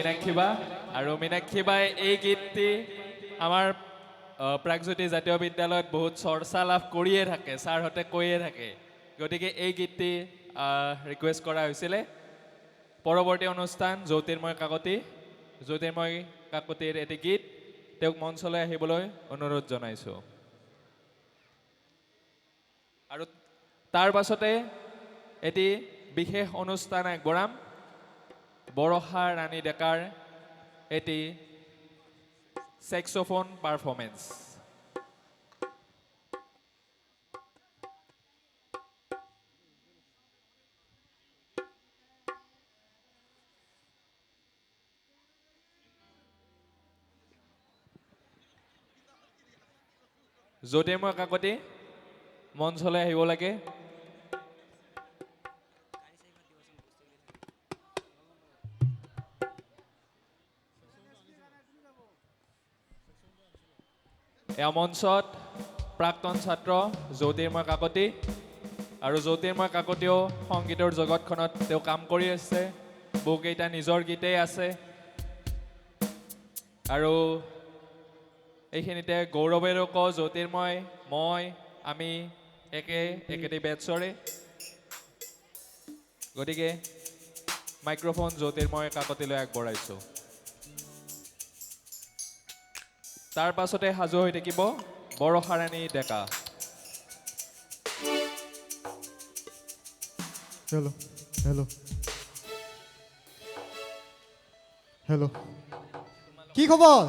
মীনাক্ষী বা আৰু মীনাক্ষী বাই এই গীতটি আমাৰ প্ৰাগজ্যোতি জাতীয় বিদ্যালয়ত বহুত চৰ্চা লাভ কৰিয়ে থাকে ছাৰহঁতে কৈয়ে থাকে গতিকে এই গীতটি ৰিকুৱেষ্ট কৰা হৈছিলে পৰৱৰ্তী অনুষ্ঠান জ্যোতিৰ্ময় কাকতিৰ এটি গীত তেওঁক মঞ্চলৈ আহিবলৈ অনুৰোধ জনাইছোঁ আৰু তাৰ পাছতে এটি বিশেষ অনুষ্ঠান আগবঢ়াম বৰষা ৰাণী ডেকাৰ এটি সেক্সোফোন পাৰফৰমেন্স জ্যোতিৰ্ময় কাকতি মঞ্চলৈ আহিব লাগে এয়া মঞ্চত প্ৰাক্তন ছাত্ৰ জ্যোতিৰ্ময় কাকতি আৰু জ্যোতিৰ্ময় কাকতিও সংগীতৰ জগতখনত তেওঁ কাম কৰি আছে বহুকেইটা নিজৰ গীতেই আছে আৰু এইখিনিতে গৌৰৱেৰে কওঁ জ্যোতিৰ্ময় মই আমি একেটি বেটছৰে গতিকে মাইক্ৰফোন জ্যোতিৰ্ময় কাকতিলৈ আগবঢ়াইছোঁ তাৰ পাছতে সাজু হৈ থাকিব বৰষা ৰাণী ডেকা হেল্ল' হেল্ল' হেল্ল' কি খবৰ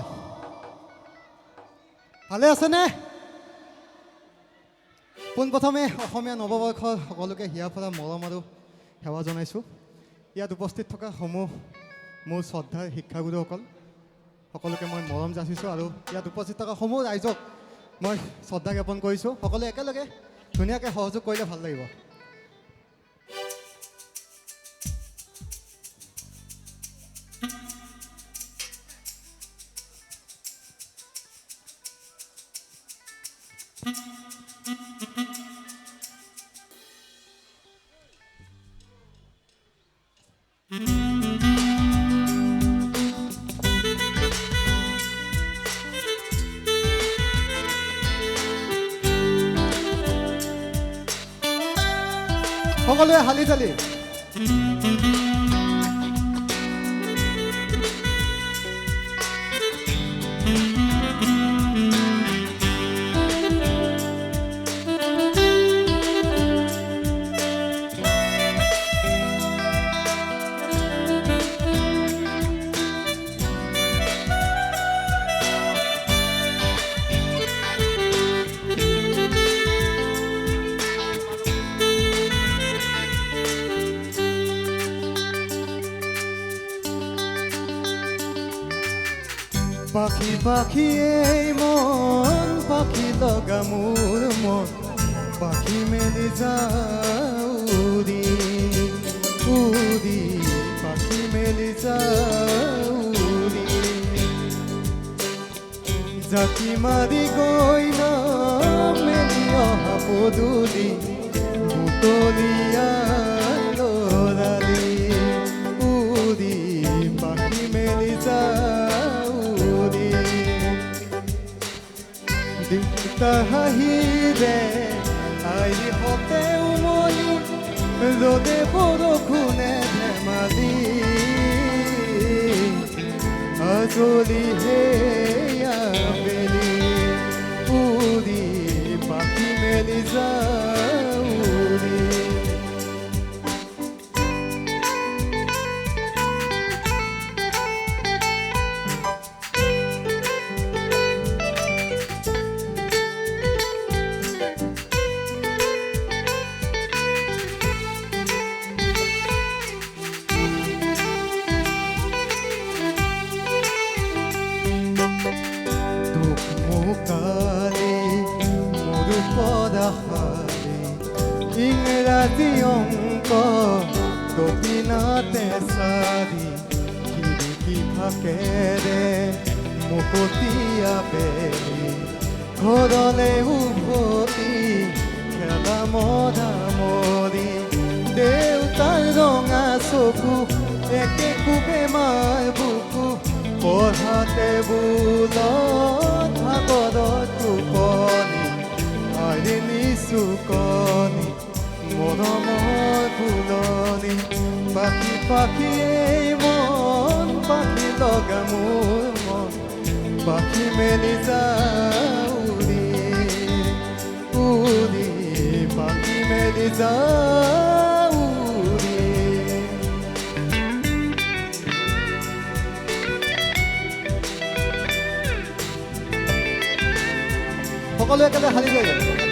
ভালে আছেনে পোনপ্ৰথমে অসমীয়া নৱবৰ্ষৰ সকলোকে হিয়াৰ পৰা মৰম আৰু সেৱা জনাইছোঁ ইয়াত উপস্থিত থকা সমূহ মোৰ শ্ৰদ্ধাৰ শিক্ষাগুৰুসকল সকলোকে মই মৰম যাচিছোঁ আৰু ইয়াত উপস্থিত থকা সমূহ ৰাইজক মই শ্ৰদ্ধা জ্ঞাপন কৰিছোঁ সকলোৱে একেলগে ধুনীয়াকৈ সহযোগ কৰিলে ভাল লাগিব সকলোৱে হালি চালি পাখি পাখি এই মন পাখি লগা মোৰ মন পাখি মেলি যাওঁ উৰি উৰি পাখি মেলি যাওঁ উৰি জাতি মাৰি গৈ না মেলি অহা পদূলি বুটলিয়া লৰালি উৰি পাখি মেলি যাওঁ হাঁহিৰে আইৰি হতে উমলি ৰ'দে বৰষুণে ধেমালি আজলি হেয়া বেলি উৰি পাখি মেলি যাওঁ উৰি ইংৰাজী অংক দক্ষিণাতে চাৰি খিৰিকী ফাকেৰে মুকতীয়া বেলি ঘৰলে উভতি খেলা মৰা মৰি দেউতাৰ ৰঙা চকু একে কোবে মাই বুকু পঢ়াতে বোলত ভাগৰত টোপনি আইৰে নিচু কণী মৰমৰ ফুলনি পাখি পাখি এই মন পাখি লগা মোৰ মন পাখি মেলি যাওঁ উৰি উৰি পাখি মেলি যাওঁ উৰি সকলোৱে একেবাৰে হালি যায়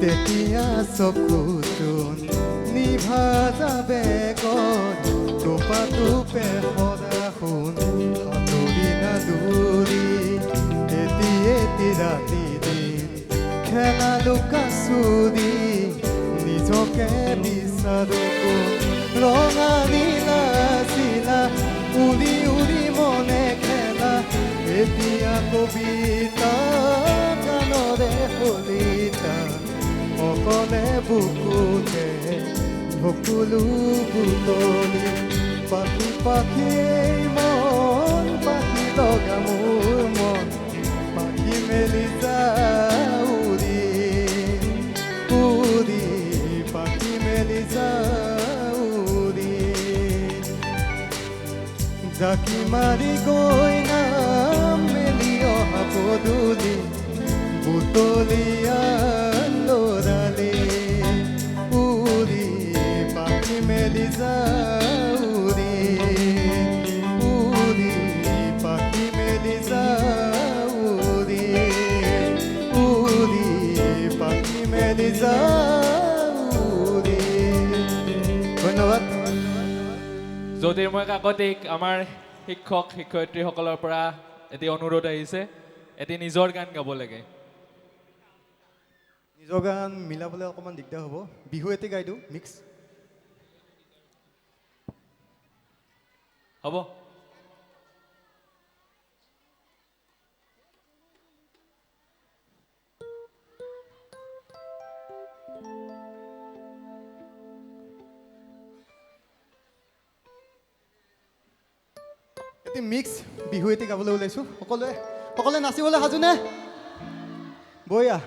তেতিয়া চকুটোন নিভা যাবে গত টোপা টোপে সদা শুন সাঁতুৰি নাদুৰি এটি ৰাতি দিন খেলা লুকা চুৰি নিজকে বিচাৰো ৰঙা নীলা চিলা উৰি উৰি মনে খেলা এতিয়া কবিতা গানৰে ফলিতা অকলে বুকুতে ভকুলো বুটলি পাখি পাখি মন পাখি লগা মোৰ মন পাখি মেলি যাওঁ উৰি উৰি পাখি মেলি যাওঁ উৰি জাকি মাৰি গৈ নাম মেলি অহা পদূলি বুটলিয়া লৰালি উৰি পাখি মেলি যাওঁ উৰি উৰি পাখি মেলি যাওঁ উৰি উৰি পাখি মেলি যাওঁ উৰি ধন্যবাদ জ্যোতিৰ্ময় কাকতিক আমাৰ শিক্ষক শিক্ষয়িত্ৰীসকলৰ পৰা এটি অনুৰোধ আহিছে এটি নিজৰ গান গাব লাগে নিজৰ গান মিলাবলৈ অকণমান দিগদাৰ হ'ব বিহু এটি গাই দিওঁ মিক্স হ'ব এটি মিক্স বিহু এটি গাবলৈ ওলাইছোঁ সকলোৱে নাচিবলৈ সাজুনে বৈয়া